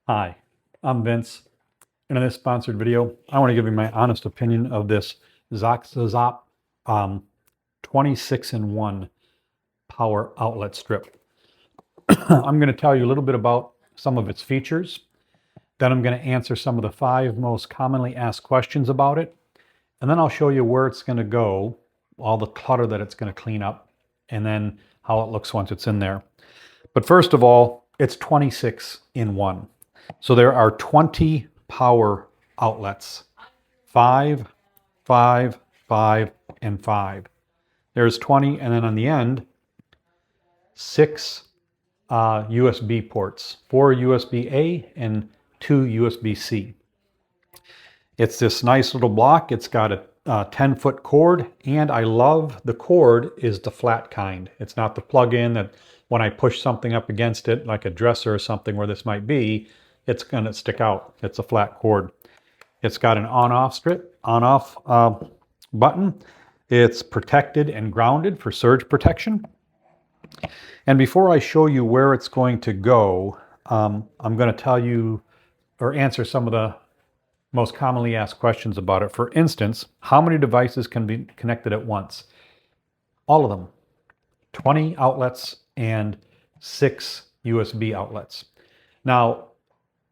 Hi, I'm Vince, and in this sponsored video, I want to give you my honest opinion of this Zoxazop 26-in-1 power outlet strip. I'm going to tell you a little bit about some of its features. Then I'm going to answer some of the 5 most commonly asked questions about it. And then I'll show you where it's going to go, all the clutter that it's going to clean up, and then how it looks once it's in there. But first of all, it's 26-in-1. So there are 20 power outlets, 5, 5, 5, and 5. There's 20, and then on the end, 6 USB ports, 4 USB-A and 2 USB-C. It's this nice little block. It's got a 10-foot cord, and I love the cord is the flat kind. It's not the plug-in that when I push something up against it, like a dresser or something where this might be, it's going to stick out. It's a flat cord. It's got an on-off strip, on-off button. It's protected and grounded for surge protection. And before I show you where it's going to go, I'm going to tell you or answer some of the most commonly asked questions about it. For instance, how many devices can be connected at once? All of them. 20 outlets and 6 USB outlets. Now,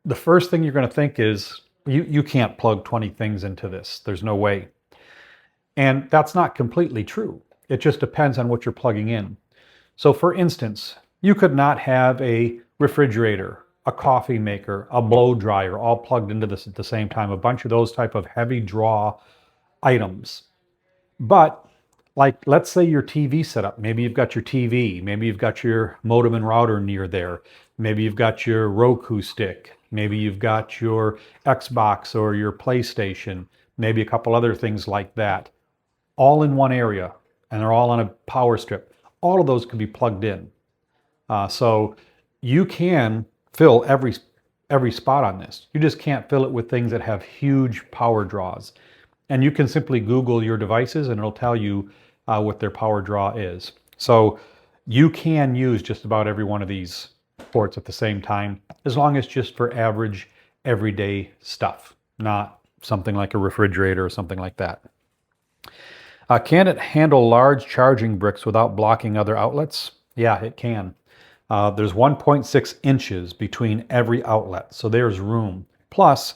the first thing you're going to think is you can't plug 20 things into this. There's no way. And that's not completely true. It just depends on what you're plugging in. So for instance, you could not have a refrigerator, a coffee maker, a blow dryer all plugged into this at the same time, a bunch of those type of heavy draw items. But like, let's say your TV setup, maybe you've got your TV, maybe you've got your modem and router near there, maybe you've got your Roku stick, maybe you've got your Xbox or your PlayStation, maybe a couple other things like that, all in one area, and they're all on a power strip. All of those can be plugged in. So you can fill every spot on this. You just can't fill it with things that have huge power draws. And you can simply Google your devices and it'll tell you what their power draw is. So you can use just about every one of these ports at the same time, as long as it's just for average, everyday stuff, not something like a refrigerator or something like that. Can it handle large charging bricks without blocking other outlets? Yeah, it can. There's 1.6 inches between every outlet, so there's room. Plus,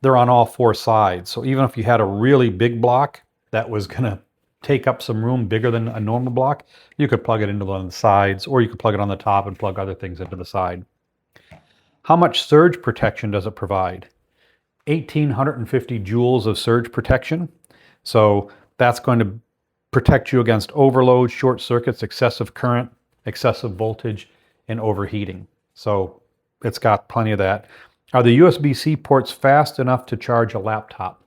they're on all 4 sides, so even if you had a really big block that was going to take up some room bigger than a normal block, you could plug it into one of the sides, or you could plug it on the top and plug other things into the side. How much surge protection does it provide? 1,850 joules of surge protection. So that's going to protect you against overload, short circuits, excessive current, excessive voltage, and overheating. So it's got plenty of that. Are the USB-C ports fast enough to charge a laptop?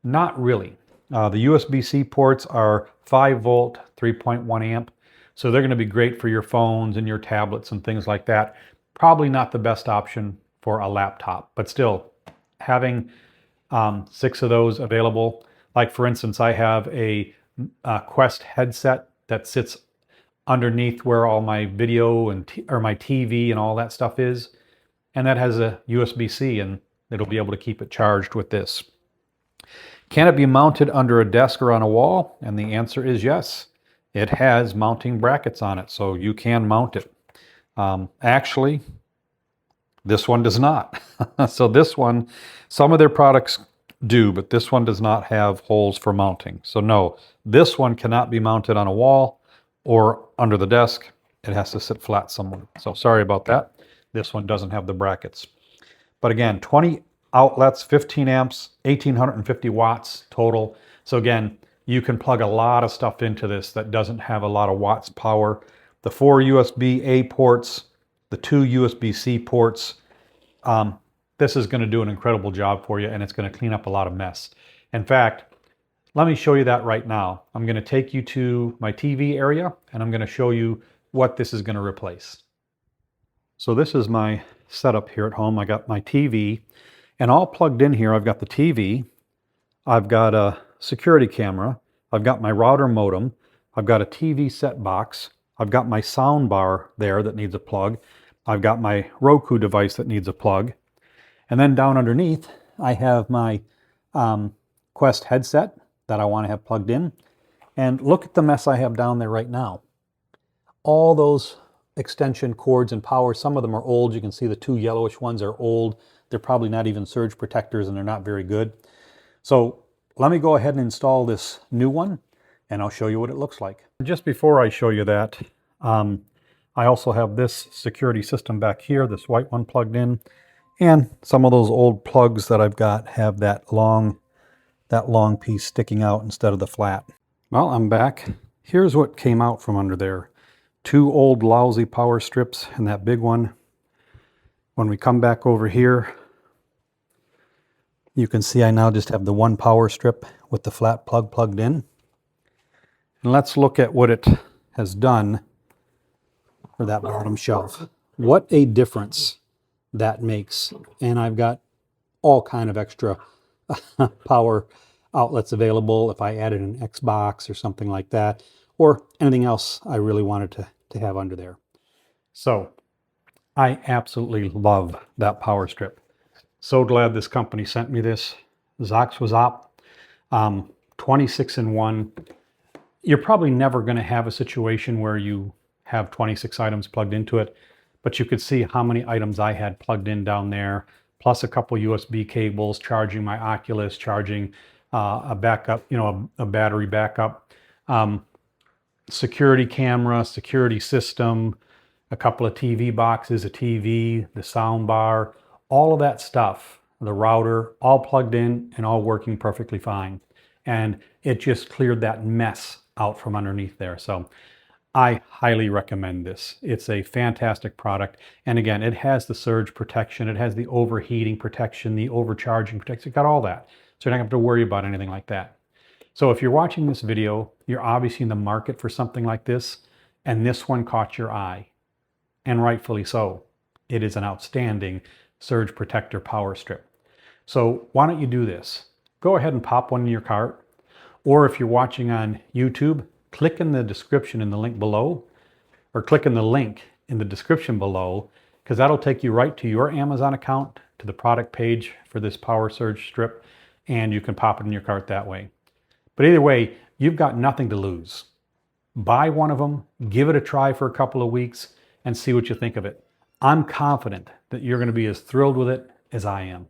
Not really. The USB-C ports are 5 volt, 3.1 amp. So they're going to be great for your phones and your tablets and things like that. Probably not the best option for a laptop, but still having 6 of those available. Like for instance, I have a Quest headset that sits underneath where all my video and or my TV and all that stuff is. And that has a USB-C and it'll be able to keep it charged with this. Can it be mounted under a desk or on a wall? And the answer is yes. It has mounting brackets on it, so you can mount it. Actually, this one does not. So this one, some of their products do, but this one does not have holes for mounting. So no, this one cannot be mounted on a wall or under the desk. It has to sit flat somewhere. So sorry about that. This one doesn't have the brackets. But again, 20 outlets, 15 amps, 1,850 watts total. So again, you can plug a lot of stuff into this that doesn't have a lot of watts power. The 4 USB-A ports, the 2 USB-C ports, this is going to do an incredible job for you, and it's going to clean up a lot of mess. In fact, let me show you that right now. I'm going to take you to my TV area, and I'm going to show you what this is going to replace. So this is my setup here at home. I got my TV, and all plugged in here. I've got the TV, I've got a security camera, I've got my router modem, I've got a TV set box, I've got my sound bar there that needs a plug, I've got my Roku device that needs a plug, And then down underneath, I have my Quest headset that I want to have plugged in. And look at the mess I have down there right now. All those extension cords and power, some of them are old. You can see the two yellowish ones are old. They're probably not even surge protectors and they're not very good. So let me go ahead and install this new one and I'll show you what it looks like. Just before I show you that, I also have this security system back here, this white one plugged in, and some of those old plugs that I've got have that long piece sticking out instead of the flat. Well, I'm back. Here's what came out from under there. Two old lousy power strips and that big one. When we come back over here, you can see I now just have the one power strip with the flat plug plugged in. And let's look at what it has done for that bottom shelf. What a difference that makes. And I've got all kind of extra power outlets available if I added an Xbox or something like that, or anything else I really wanted to have under there. So I absolutely love that power strip. So glad this company sent me this. Zox was up, 26 in 1. You're probably never going to have a situation where you have 26 items plugged into it, but you could see how many items I had plugged in down there, plus a couple USB cables, charging my Oculus, charging a backup, a battery backup, security camera, security system, a couple of TV boxes, a TV, the sound bar, all of that stuff, the router, all plugged in and all working perfectly fine. And it just cleared that mess out from underneath there. So I highly recommend this. It's a fantastic product. And again, it has the surge protection. It has the overheating protection, the overcharging protection. It's got all that. So you're not going to have to worry about anything like that. So if you're watching this video, you're obviously in the market for something like this, and this one caught your eye, and rightfully so. It is an outstanding surge protector power strip. So why don't you do this? Go ahead and pop one in your cart, or if you're watching on YouTube, click in the description in the link below, or click in the link in the description below, because that'll take you right to your Amazon account, to the product page for this power surge strip, and you can pop it in your cart that way. But either way, you've got nothing to lose. Buy one of them, give it a try for a couple of weeks, and see what you think of it. I'm confident that you're going to be as thrilled with it as I am.